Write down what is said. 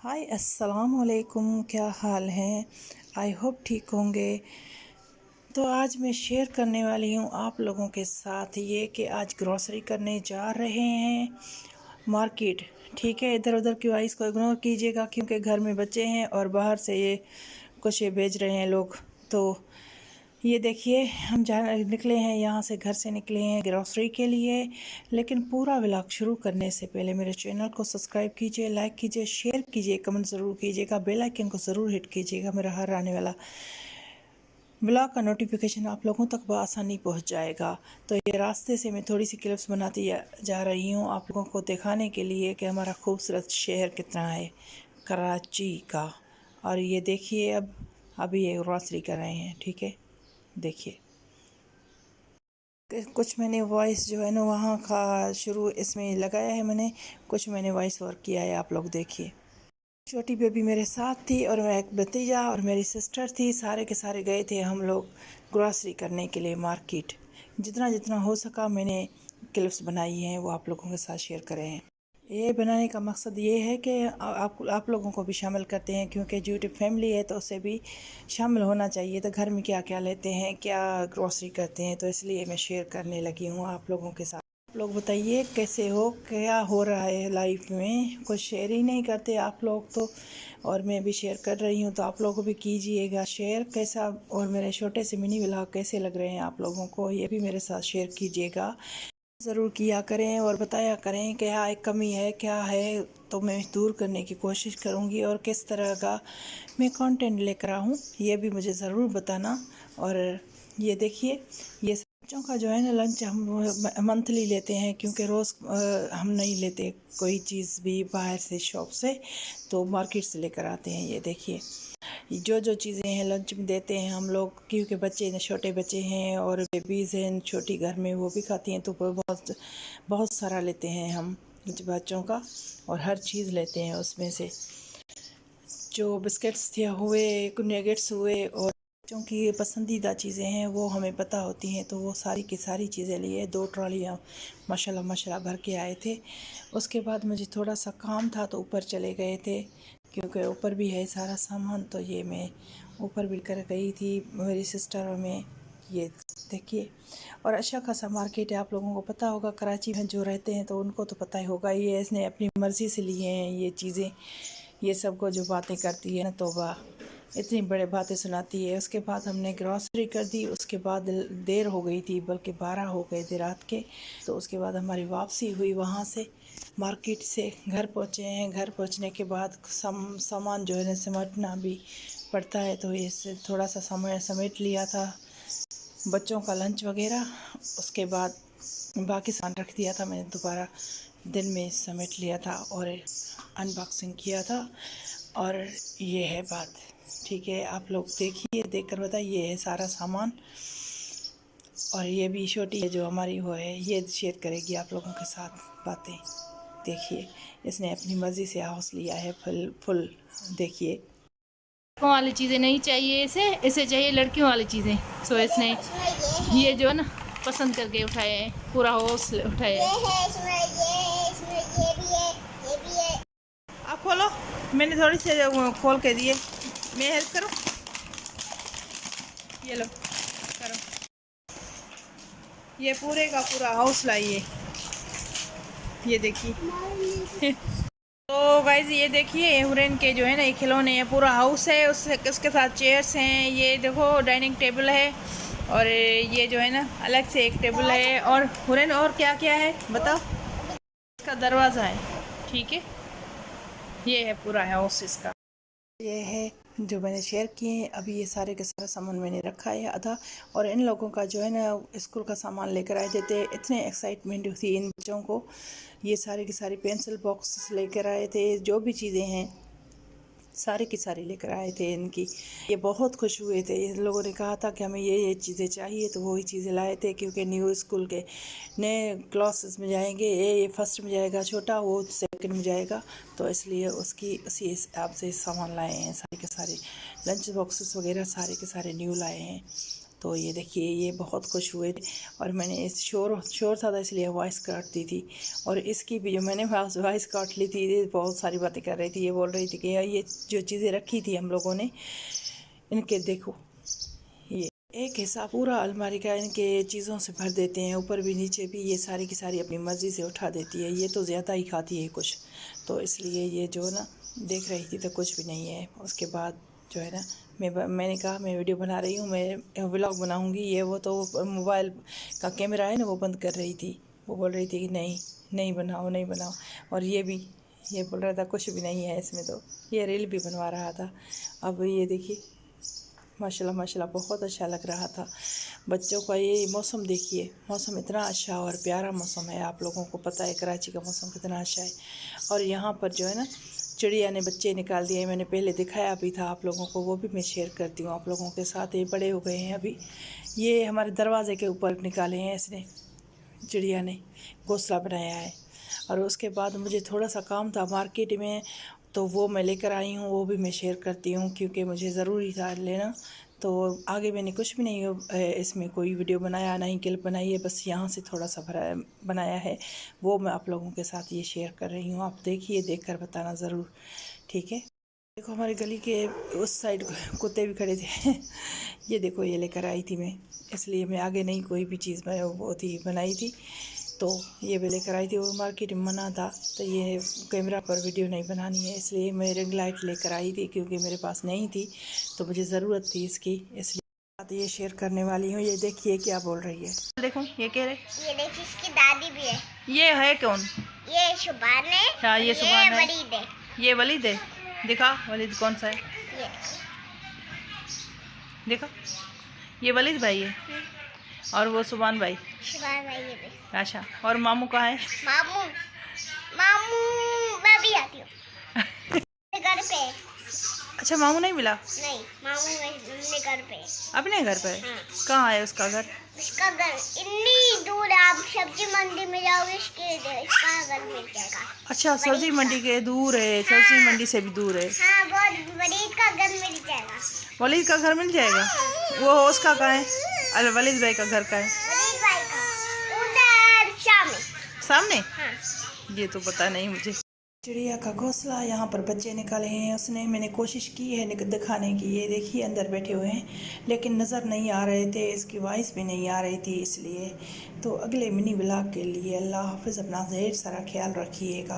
हाय अस्सलाम वालेकुम, क्या हाल हैं। आई होप ठीक होंगे। तो आज मैं शेयर करने वाली हूँ आप लोगों के साथ ये कि आज ग्रॉसरी करने जा रहे हैं मार्केट। ठीक है, इधर उधर की वॉइस को इग्नोर कीजिएगा क्योंकि घर में बच्चे हैं और बाहर से ये कुछ ये भेज रहे हैं लोग। तो ये देखिए, हम जा निकले हैं, यहाँ से घर से निकले हैं ग्रॉसरी के लिए। लेकिन पूरा व्लॉग शुरू करने से पहले मेरे चैनल को सब्सक्राइब कीजिए, लाइक कीजिए, शेयर कीजिए, कमेंट ज़रूर कीजिएगा, बेल आइकन को ज़रूर हिट कीजिएगा। मेरा हर आने वाला व्लॉग का नोटिफिकेशन आप लोगों तक बआसानी पहुँच जाएगा। तो ये रास्ते से मैं थोड़ी सी क्लिप्स बनाती जा रही हूँ आप लोगों को दिखाने के लिए कि हमारा खूबसूरत शहर कितना है, कराची का। और ये देखिए, अभी ये ग्रॉसरी कर रहे हैं। ठीक है, देखिए कुछ मैंने वॉइस जो है ना वहाँ का शुरू इसमें लगाया है मैंने, कुछ मैंने वॉइस ओवर किया है, आप लोग देखिए। छोटी बेबी मेरे साथ थी और मेरा एक भतीजा और मेरी सिस्टर थी, सारे के सारे गए थे हम लोग ग्रॉसरी करने के लिए मार्केट। जितना जितना हो सका मैंने क्लिप्स बनाई हैं, वो आप लोगों के साथ शेयर करे हैं। ये बनाने का मकसद ये है कि आप लोगों को भी शामिल करते हैं, क्योंकि यूट्यूब फैमिली है तो उसे भी शामिल होना चाहिए। तो घर में क्या क्या लेते हैं, क्या ग्रॉसरी करते हैं, तो इसलिए मैं शेयर करने लगी हूँ आप लोगों के साथ। आप लोग बताइए कैसे हो, क्या हो रहा है लाइफ में। कुछ शेयर ही नहीं करते आप लोग तो, और मैं भी शेयर कर रही हूँ तो आप लोग भी कीजिएगा शेयर कैसा। और मेरे छोटे से मिनी व्लॉग कैसे लग रहे हैं आप लोगों को, ये भी मेरे साथ शेयर कीजिएगा ज़रूर किया करें और बताया करें कि क्या एक कमी है, क्या है, तो मैं दूर करने की कोशिश करूँगी। और किस तरह का मैं कंटेंट लेकर आऊँ ये भी मुझे ज़रूर बताना। और ये देखिए, ये बच्चों का जो है ना लंच हम मंथली लेते हैं, क्योंकि रोज़ हम नहीं लेते कोई चीज़ भी बाहर से शॉप से, तो मार्केट से लेकर आते हैं। ये देखिए, जो जो चीज़ें हैं लंच में देते हैं हम लोग, क्योंकि बच्चे छोटे बच्चे हैं और बेबीज़ हैं छोटी घर में, वो भी खाती हैं, तो बहुत बहुत सारा लेते हैं हम बच्चों का। और हर चीज़ लेते हैं उसमें से, जो बिस्किट्स थे हुए, नगेट्स हुए, और बच्चों की पसंदीदा चीज़ें हैं वो हमें पता होती हैं, तो वो सारी की सारी चीज़ें लिए 2 ट्रॉलियाँ माशाल्लाह माशाल्लाह भर के आए थे। उसके बाद मुझे थोड़ा सा काम था तो ऊपर चले गए थे, क्योंकि ऊपर भी है सारा सामान। तो ये मैं ऊपर भी कर गई थी मेरी सिस्टर और मैं। ये देखिए, और अच्छा खासा मार्केट है। आप लोगों को पता होगा, कराची में जो रहते हैं तो उनको तो पता ही होगा। ये इसने अपनी मर्ज़ी से लिए हैं ये चीज़ें। ये सब को जो बातें करती है ना, तौबा, इतनी बड़े बातें सुनाती है। उसके बाद हमने ग्रॉसरी कर दी। उसके बाद देर हो गई थी, बल्कि 12 हो गए थे रात के। तो उसके बाद हमारी वापसी हुई वहाँ से, मार्केट से घर पहुँचे हैं। घर पहुँचने के बाद सामान जो है ना समेटना भी पड़ता है, तो इससे थोड़ा सा समय समेट लिया था, बच्चों का लंच वगैरह। उसके बाद बाकी सामान रख दिया था मैंने, दोबारा दिन में समेट लिया था और अनबॉक्सिंग किया था। और ये है बात। ठीक है, आप लोग देखिए, देख कर बताइए। ये है सारा सामान। और ये भी छोटी है जो हमारी वो है, ये शेयर करेगी आप लोगों के साथ बातें। देखिए, इसने अपनी मर्ज़ी से हाउस लिया है फुल फुल। देखिए, लड़कों वाली चीज़ें नहीं चाहिए इसे, इसे चाहिए लड़कियों वाली चीज़ें। सो इसने ये जो है ना पसंद करके उठाए हैं, पूरा हाउस उठाया है। आप खोलो, मैंने थोड़ी सी खोल के दिए, मैं हेल्प करूँ। ये लो, करो। ये पूरे का पूरा हाउस लाइए, ये देखिए। तो गाइज ये देखिए, हुरैन के जो है ना ये खिलौने, ये पूरा हाउस है, उसके साथ चेयर्स हैं। ये देखो डाइनिंग टेबल है, और ये जो है ना अलग से एक टेबल है। और हुरैन और क्या क्या है बताओ। इसका दरवाज़ा है। ठीक है, ये है पूरा हाउस इसका। ये है जो मैंने शेयर किए हैं। अभी ये सारे के सारा सामान मैंने रखा है आधा। और इन लोगों का जो है ना स्कूल का सामान लेकर आए थे, इतने एक्साइटमेंट थी इन बच्चों को। ये सारे की सारी पेंसिल बॉक्स लेकर आए थे, जो भी चीज़ें हैं सारे की सारी लेकर आए थे इनकी। ये बहुत खुश हुए थे। इन लोगों ने कहा था कि हमें ये चीज़ें चाहिए, तो वही चीज़ें लाए थे, क्योंकि न्यू स्कूल के नए क्लासेस में जाएंगे। ये फर्स्ट में जाएगा छोटा, वो सेकंड में जाएगा, तो इसलिए उसी हिसाब से सामान लाए हैं। सारे के सारे लंच बॉक्सेस वगैरह सारे के सारे न्यू लाए हैं। तो ये देखिए ये बहुत खुश हुए थे और मैंने इस शोर था इसलिए वॉइस काट दी थी। और इसकी भी जो मैंने वॉइस काट ली थी, ये बहुत सारी बातें कर रही थी। ये बोल रही थी कि ये जो चीज़ें रखी थी हम लोगों ने, इनके देखो ये एक हिस्सा पूरा अलमारी का इनके चीज़ों से भर देते हैं, ऊपर भी नीचे भी। ये सारी की सारी अपनी मर्ज़ी से उठा देती है। ये तो ज़्यादा ही खाती है कुछ, तो इसलिए ये जो ना देख रही थी तो कुछ भी नहीं है। उसके बाद जो है ना मैंने कहा मैं वीडियो बना रही हूँ, मैं व्लॉग बनाऊँगी। ये वो तो मोबाइल का कैमरा है ना वो बंद कर रही थी। वो बोल रही थी कि नहीं बनाओ नहीं बनाओ। और ये बोल रहा था कुछ भी नहीं है इसमें, तो ये रील भी बनवा रहा था। अब ये देखिए माशाल्लाह माशाल्लाह बहुत अच्छा लग रहा था। बच्चों का ये मौसम देखिए, मौसम इतना अच्छा और प्यारा मौसम है। आप लोगों को पता है कराची का मौसम कितना अच्छा है। और यहाँ पर जो है ना चिड़िया ने बच्चे निकाल दिए। मैंने पहले दिखाया भी था आप लोगों को, वो भी मैं शेयर करती हूँ आप लोगों के साथ। ये बड़े हो गए हैं अभी। ये हमारे दरवाजे के ऊपर निकाले हैं इसने, चिड़िया ने घोंसला बनाया है। और उसके बाद मुझे थोड़ा सा काम था मार्केट में, तो वो मैं लेकर आई हूँ, वो भी मैं शेयर करती हूँ क्योंकि मुझे ज़रूरी था लेना। तो आगे मैंने कुछ भी नहीं इसमें कोई वीडियो बनाया, ना ही क्लिप बनाई है, बस यहाँ से थोड़ा सा बनाया है, वो मैं आप लोगों के साथ ये शेयर कर रही हूँ। आप देखिए, देख कर बताना ज़रूर, ठीक है। देखो हमारी गली के उस साइड कुत्ते भी खड़े थे। ये देखो ये लेकर आई थी मैं, इसलिए मैं आगे नहीं कोई भी चीज़ बनाई थी, तो ये भी लेकर आई थी। वो मार्केट में मना था, तो ये कैमरा पर वीडियो नहीं बनानी है, इसलिए मैं रिंग लाइट लेकर आई थी क्योंकि मेरे पास नहीं थी, तो मुझे ज़रूरत थी इसकी, इसलिए बात ये शेयर करने वाली हूँ। ये देखिए क्या बोल रही है, देखो ये कह रहे, ये देखिए इसकी दादी भी है। ये है कौन? ये शुभान है। हाँ ये शुभान है। वलीद है। ये वलीद है। दिखा वलीद कौन सा है, ये देखो ये वलीद भाई है और वो शुभान भाई। शुभान भाई ये भी। अच्छा, और मामू कहाँ है? मामू मैं भी आती हूँ। घर पे। अच्छा मामू नहीं मिला? नहीं, मामू अपने घर पे। अपने घर पे? हाँ। कहाँ है उसका घर? इसका घर इतनी दूर है, आप सब्जी मंडी में जाओगे इसका घर मिल जाएगा। अच्छा सब्जी मंडी के दूर है, सब्जी मंडी से भी दूर है। हाँ, बहुत वलीद का घर मिल जाएगा। वलीद का घर मिल जाएगा? वो उसका कहाँ है? अरे वलीद भाई का घर कहाँ है? वलीद भाई का उधर सामने। सामने? हाँ। ये तो पता नहीं मुझे। चिड़िया का घोंसला, यहाँ पर बच्चे निकाले हैं उसने। मैंने कोशिश की है दिखाने की। ये देखिए अंदर बैठे हुए हैं, लेकिन नज़र नहीं आ रहे थे, इसकी वॉइस भी नहीं आ रही थी, इसलिए। तो अगले मिनी ब्लॉग के लिए अल्लाह हाफिज़, अपना ढेर सारा ख्याल रखिएगा।